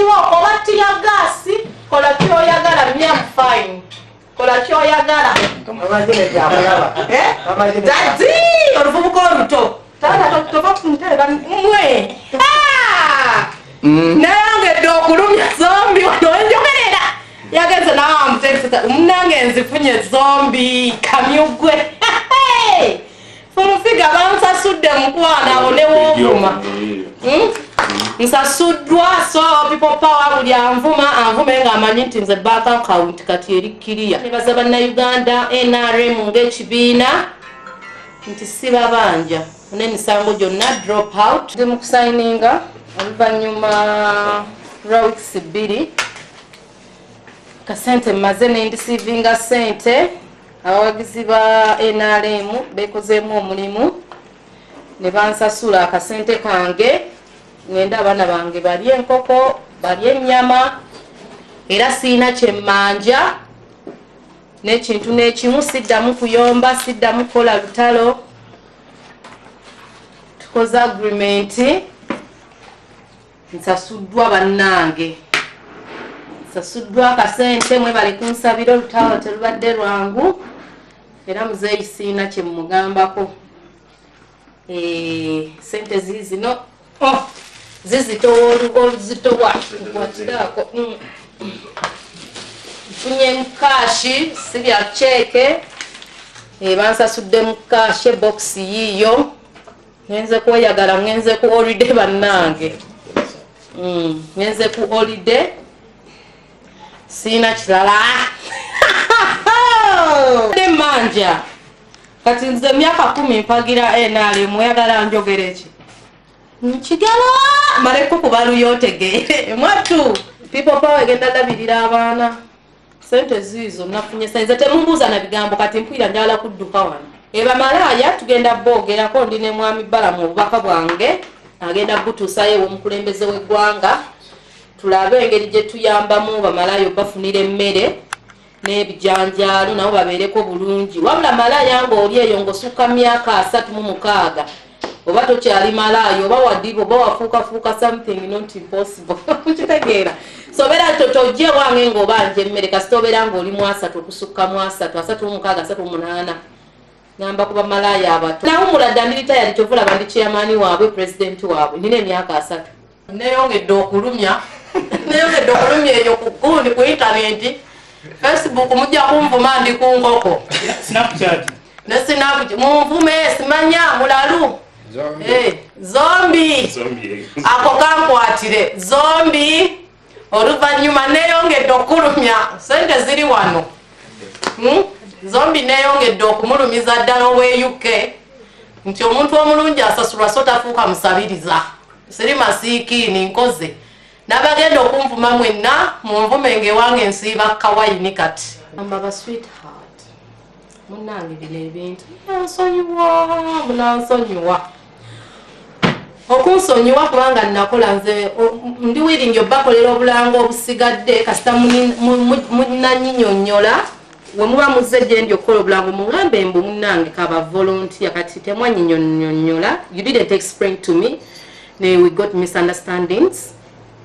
kiwoko batira gasi kola kyoyagala myam fine kola kyoyagala amazina gyamulaba dadi oluvubuka oluto tata tova kuntera mwe nange dokulumya zombi wanonjogerera yageze nawe amutekisa munange nzifunye zombi kamyugwe fulufiga bansasudde mukwana olewovuma nsasuddwa so people power buli anvume nga amanyi nti nze bank account kati eri kiriya nebaza bannayuganda NRM ng'ekibiina nti sibabanja n'emisango gyonna drop out ndi mu kusayininga oluvannyuma lwa weeks 2 kasente mmaze nendisiivinga sente abawagizi ba NRM bekozeemu omulimu ne bansasula akasente kange ngenda abaana bange balye enkoko balye ennyama era siina kyemmanja n'ekintu n'ekimu siddamu kuyomba siddamu kukola lutalo tukoze agreement nsasuddwa bannange nsasuddwa akasente mwe bali kunsabira olutalo terubadde lwangu era muzeeyi siina kye mumugambako sente zizino zizitowa watirako nfunye mukashi sibya cheke bansasudde mukashi box yiyo ngenze kweyagala ngenze ku holiday bannange ngenze ku holiday sina kirala manja kati nze myaka 10 mpagira enale mweyagala njogere ki nkigala maleko kubalu yotegere mwatu people power genda labirira abaana sente zizo nafunye saize temumbuza na bigambo kati mpira njala kudduka wana eba malaya tugenda bogera ko ndine mwami bala mu bubaka bwange agenda butusaye wo mukulembeze w'eggwanga tulabe engeri gye tuyambamu bamalayo bafunire emmere n'ebijanjaalo nabo babeereko bulungi wabula malaya ng'oli eyo ng'osukka myaka 36 oba tokyali malaayo oba wadibo oba wafuukafuuka something not impossible kitegeera sobera totojje wange ng'obanja emmere kasita obeera ng'oli mu 3 okusukka mu 3 36 38 ngamba kuba malaya abato nawumula dandilita yali kyovula bandi chairman waabwe president waabwe nina emyaka 3 neyongedde okulumya eyo ku gundi ku internet Facebook mujja kumvuma ndi ku nkoko Snapchat munvume simanya mulalu zombi ako kankwatire zombi oluvannyuma neyongedde okulumya sente ziri wano zombi neyongedde okumulumiza ddala owe UK nti omuntu omulungi asasulwa so tafuuka musabiriza siri masiikini nkoze nabagenda okunvuma mwenna munvumenge wange nsiiba kawayini kati ambaba sweetheart munange bino ebintu munansonyiwa okunsonyiwa kubanga nakola nze ndi wiringi obakolera obulanga obusigadde kasita munanyinyonnyola we muba muzze gye ndi okukola obulango mugambe mbu munange kaba volunteer kati temwanyinyonnyola you didn't explain to me we got misunderstandings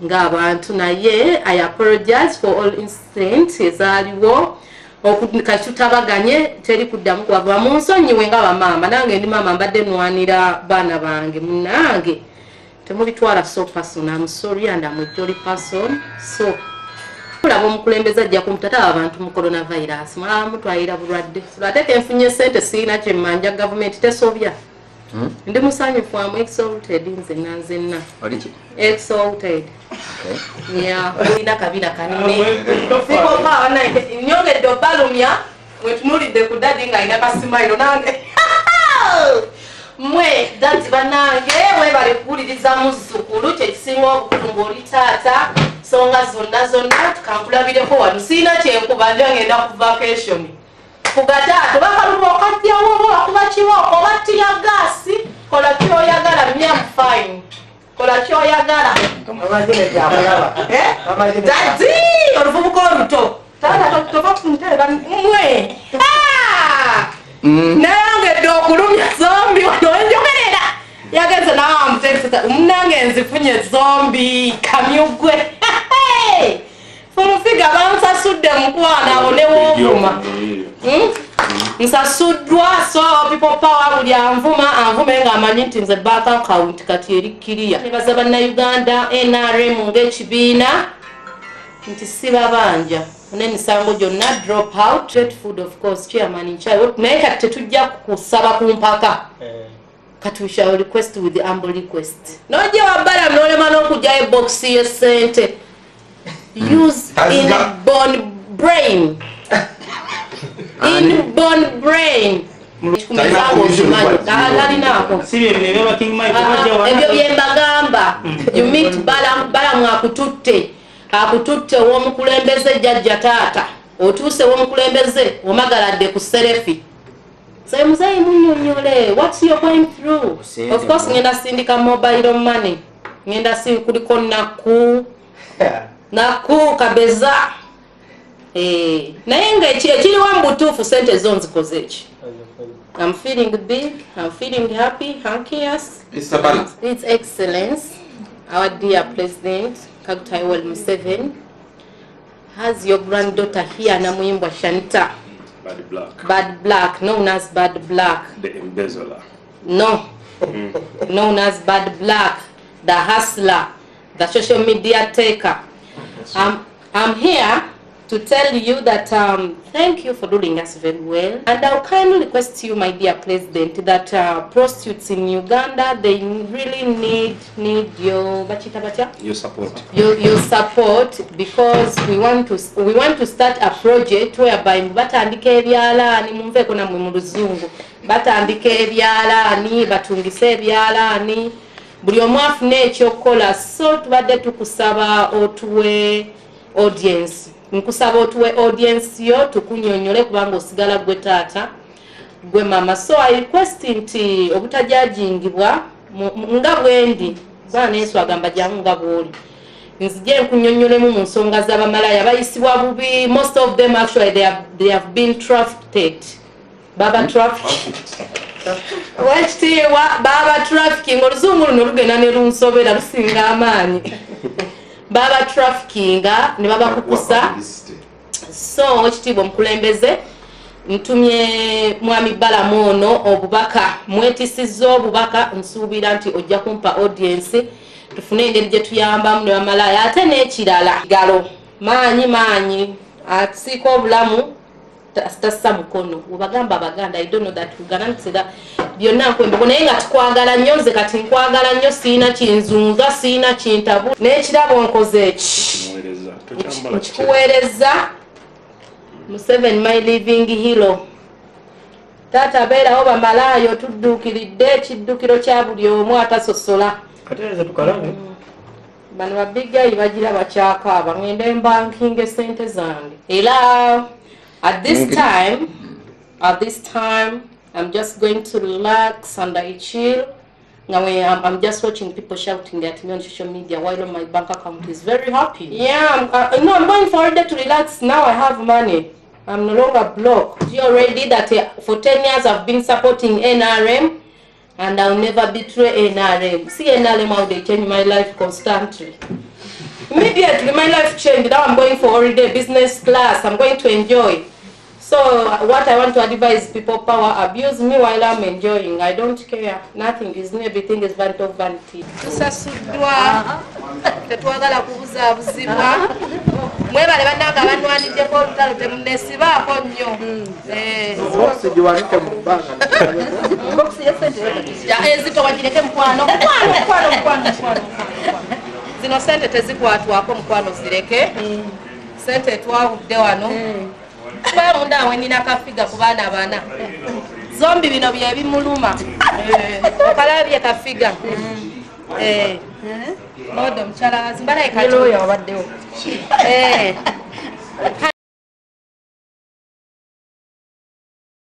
ng'abantu naye I apologize for all incidents ezaaliwo okukatutabaganye teri kuddamu kwava munsonyiwe nga bamama nange ndi mama mbadde nwanira baana bange munange temubitwala so person I'm sorry and I'm a jolly person so kulaba omukulembeze ajja kumutata abantu mu coronavirus mulaba mutwalira bulwadde ate kenfunye sente siina kyemmanja gavumenti tesobya ndi musanyufu amu exalted nze nanzenna exalted yeah ina kabina kanene siko pa wana nyongedde obalumya wetunulidde ku dadi nga ina kasimairo nange mwe dadi banange mwe bali kuwuliriza muzzukulu kyekisinga obukulu ng'oli taata songa zonna tukankulabireko wano siina kyenkuba nja ngenda ku vacation kugataato bakaluba okajjawo oba wakuba kiwoko oba tiya gasi kola kyoyagala myam fine kola kyoyagala amazina gyamulaba dadi oluvubuka oluto tata tova kuntera mwe nayongedde okulumya zombi wano enjogerera yageze nawe amutekisa munange nzifunye zombi kamyugwe Fulufiga bansasudde mukwana onewoovuma nsasuddwa so people power buli anvume ng'amanyi nti nze bank account kati eri kiriya nebaza bannayuganda NRM ng'ekibiina nti sibabanja n'emisango gyonna drop out. Straight food of course chairman in charge naye kati tetujja kusaba ku mpaka kati we shall request with the humble request nojja wabbala n'olema n'okugyayo eboxi y'essente use inborn brain inborn brain ebyo byembagamba you meet balamu akututte ow'omukulembeze jjajja taata otuuse ow'omukulembeze omagaladde ku serefi so muzeyi munyonyole what's you going through of course ngenda sindika mobile money ngenda kuliko naku kabeza naye nga ekiriwa mu butuufu sente zo nzikoze eki I'm feeling big, I'm feeling happy, hankias. Its Excellence, our dear President, Kakutaiwal Museveni, has your granddaughter here, Namuimbwa Shanita. Bad Black. Bad Black, known as Bad Black. The embezzler. No, known as Bad Black, the hustler, the social media taker. I'm here to tell you that thank you for doing us very well, and I'll kindly request you, my dear President, that prostitutes in Uganda, they really need your support. Your support, because we want to start a project whereby batandika ebyalaani mumveko namwe mu luzungu batandika ebyalaani batungisa ebyalaani buli omu afune ekyokukola, so tubadde tukusaba otuwe audience nkusaba otuwe audience yo tukunyonyole kubanga osigala gwe taata gwe mama, so I request nti obutajajingibwa nga bwendi bwana Yesu agamba jangu nga bwoli nzije nkunyonyolemu mu nsonga z'abamalaya bayisibwa bubi. Most of them actually they have been trafficked. Baba trafficking. Baba trafficking oluzungu luno lugenda ne lunsobera lusinga amaanyi. Baba trafficking ne baba kukusa. So ekitiibwa omukulembeze ntumye mwami Balamu ono obubaka mwetisizza obubaka, nsuubira nti ojja kumpa audience tufune engeri gye tuyambamu ne bamalaya ate n'ekirala galo maanyi asiika obulamu tassa mukono webagamba Abaganda. I don't know that Uganda byonna nkwembogo naye nga tukwagala nnyo, nze kati nkwagala nnyo, siina kinzunza siina kintabu n'ekirabo nkoze eki nkikuweereza. Museveni my living hero, taata beerawo bamalaayo tudduukiridde ekiddukiro kya buli omu atasosola. Bano babbigayi bagira bakyakaaba ngende mbankinga esente zange era at this time I'm just going to relax and I chill. Now I'm just watching people shouting at me on social media while my bank account is very happy. Yeah, I'm going for a day to relax. Now I have money. I'm no longer blocked. You already that for 10 years I've been supporting NRM and I'll never betray NRM. See NRM how they change my life constantly. Immediately my life changed. Now I'm going for holiday business class. I'm going to enjoy. So what I want to advise people, power abuse me while I'm enjoying. I don't care. Nothing is new. Everything is vanity of vanity. Tusasudwa tetwagala kubuzabuzibwa mwebale bannanga banwanideko olutalo temunesibaako nnyo ezito wagireke mukwano zino sente tezikwatwako mukwano zireke sente twawudde wano mundaawe nina kafiga ku baana bana zombi bino bye bimuluma okalabye kafiga modo mukyala wazimbalaye kati